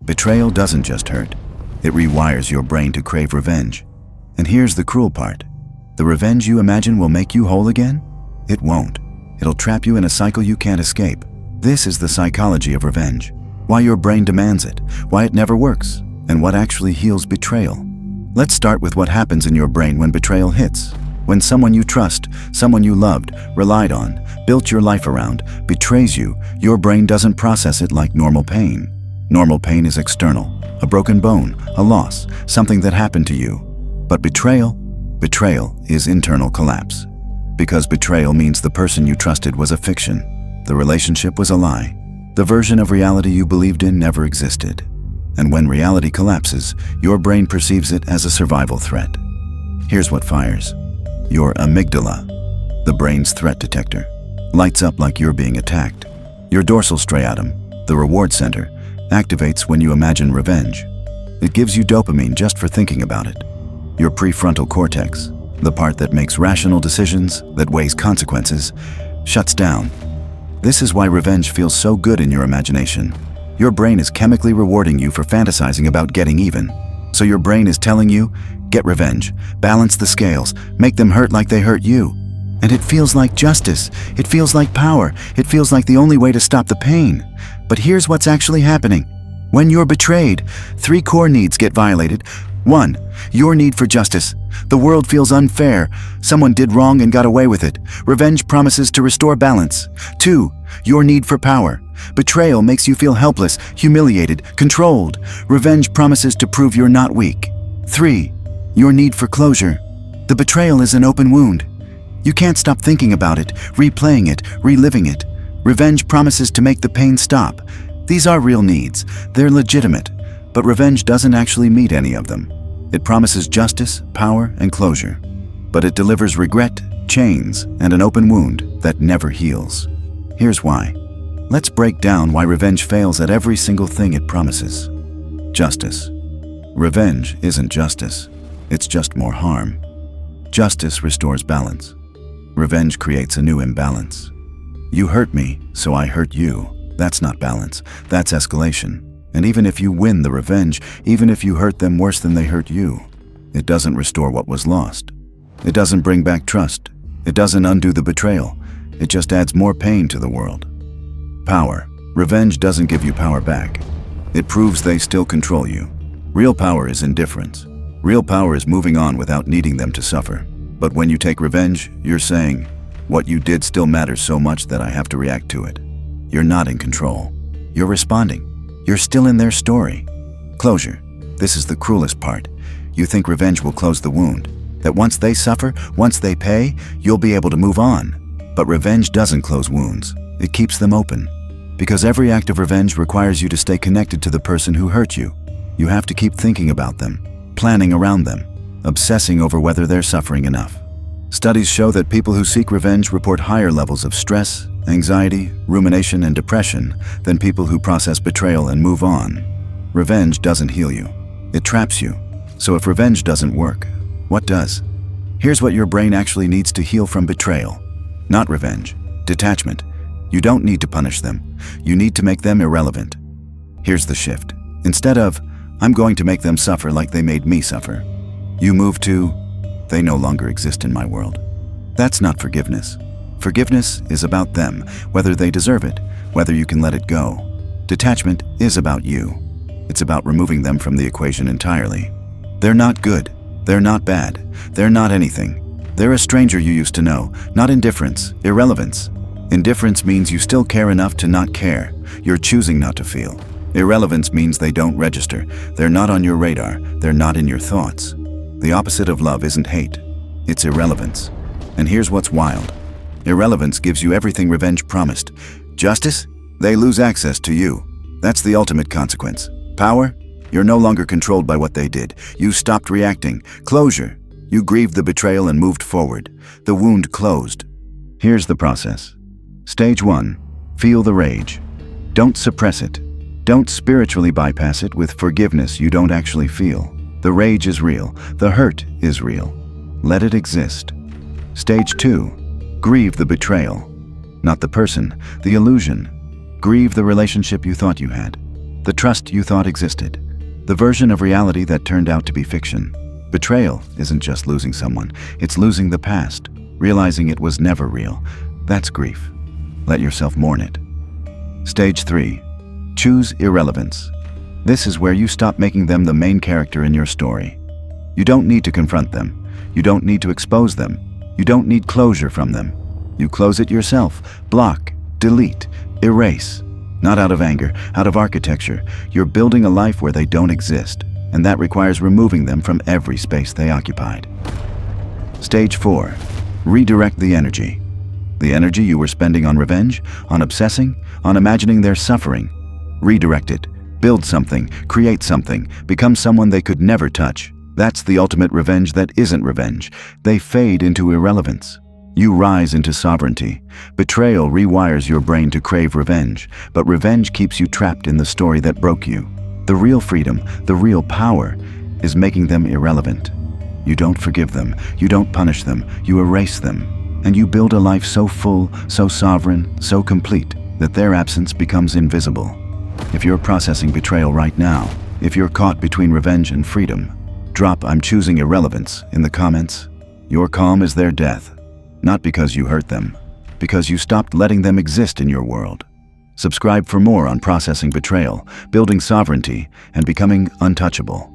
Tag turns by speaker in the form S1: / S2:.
S1: Betrayal doesn't just hurt. It rewires your brain to crave revenge. And here's the cruel part. The revenge you imagine will make you whole again? It won't. It'll trap you in a cycle you can't escape. This is the psychology of revenge. Why your brain demands it, why it never works, and what actually heals betrayal. Let's start with what happens in your brain when betrayal hits. When someone you trust, someone you loved, relied on, built your life around, betrays you, your brain doesn't process it like normal pain. Normal pain is external, a broken bone, a loss, something that happened to you. But betrayal is internal collapse. Because betrayal means the person you trusted was a fiction. The relationship was a lie. The version of reality you believed in never existed. And when reality collapses, your brain perceives it as a survival threat. Here's what fires. Your amygdala, the brain's threat detector, lights up like you're being attacked. Your dorsal striatum, the reward center, activates when you imagine revenge. It gives you dopamine just for thinking about it. Your prefrontal cortex, the part that makes rational decisions, that weighs consequences, shuts down. This is why revenge feels so good in your imagination. Your brain is chemically rewarding you for fantasizing about getting even. So your brain is telling you, get revenge, balance the scales, make them hurt like they hurt you. And it feels like justice, it feels like power, it feels like the only way to stop the pain. But here's what's actually happening. When you're betrayed, 3 core needs get violated. 1. Your need for justice. The world feels unfair. Someone did wrong and got away with it. Revenge promises to restore balance. 2. Your need for power. Betrayal makes you feel helpless, humiliated, controlled. Revenge promises to prove you're not weak. 3. Your need for closure. The betrayal is an open wound. You can't stop thinking about it, replaying it, reliving it. Revenge promises to make the pain stop. These are real needs. They're legitimate. But revenge doesn't actually meet any of them. It promises justice, power, and closure. But it delivers regret, chains, and an open wound that never heals. Here's why. Let's break down why revenge fails at every single thing it promises. Justice. Revenge isn't justice. It's just more harm. Justice restores balance. Revenge creates a new imbalance. You hurt me, so I hurt you. That's not balance. That's escalation. And even if you win the revenge, even if you hurt them worse than they hurt you, it doesn't restore what was lost. It doesn't bring back trust. It doesn't undo the betrayal. It just adds more pain to the world. Power. Revenge doesn't give you power back. It proves they still control you. Real power is indifference. Real power is moving on without needing them to suffer. But when you take revenge, you're saying, what you did still matters so much that I have to react to it. You're not in control. You're responding. You're still in their story. Closure. This is the cruelest part. You think revenge will close the wound. That once they suffer, once they pay, you'll be able to move on. But revenge doesn't close wounds. It keeps them open. Because every act of revenge requires you to stay connected to the person who hurt you. You have to keep thinking about them, planning around them, obsessing over whether they're suffering enough. Studies show that people who seek revenge report higher levels of stress, anxiety, rumination, and depression than people who process betrayal and move on. Revenge doesn't heal you. It traps you. So if revenge doesn't work, what does? Here's what your brain actually needs to heal from betrayal. Not revenge. Detachment. You don't need to punish them. You need to make them irrelevant. Here's the shift. Instead of, I'm going to make them suffer like they made me suffer, you move to, they no longer exist in my world. That's not forgiveness. Forgiveness is about them, whether they deserve it, whether you can let it go. Detachment is about you. It's about removing them from the equation entirely. They're not good. They're not bad. They're not anything. They're a stranger you used to know, not indifference, irrelevance. Indifference means you still care enough to not care. You're choosing not to feel. Irrelevance means they don't register. They're not on your radar. They're not in your thoughts. The opposite of love isn't hate. It's irrelevance. And here's what's wild. Irrelevance gives you everything revenge promised. Justice? They lose access to you. That's the ultimate consequence. Power? You're no longer controlled by what they did. You stopped reacting. Closure? You grieved the betrayal and moved forward. The wound closed. Here's the process. Stage 1. Feel the rage. Don't suppress it. Don't spiritually bypass it with forgiveness you don't actually feel. The rage is real. The hurt is real. Let it exist. Stage 2. Grieve the betrayal. Not the person, the illusion. Grieve the relationship you thought you had. The trust you thought existed. The version of reality that turned out to be fiction. Betrayal isn't just losing someone, it's losing the past, realizing it was never real. That's grief. Let yourself mourn it. Stage 3. Choose irrelevance. This is where you stop making them the main character in your story. You don't need to confront them. You don't need to expose them. You don't need closure from them. You close it yourself. Block, delete, erase. Not out of anger, out of architecture. You're building a life where they don't exist, and that requires removing them from every space they occupied. Stage 4. Redirect the energy. The energy you were spending on revenge, on obsessing, on imagining their suffering. Redirect it. Build something, create something, become someone they could never touch. That's the ultimate revenge that isn't revenge. They fade into irrelevance. You rise into sovereignty. Betrayal rewires your brain to crave revenge, but revenge keeps you trapped in the story that broke you. The real freedom, the real power, is making them irrelevant. You don't forgive them, you don't punish them, you erase them, and you build a life so full, so sovereign, so complete, that their absence becomes invisible. If you're processing betrayal right now, if you're caught between revenge and freedom, drop "I'm choosing irrelevance" in the comments. Your calm is their death. Not because you hurt them, because you stopped letting them exist in your world. Subscribe for more on processing betrayal, building sovereignty, and becoming untouchable.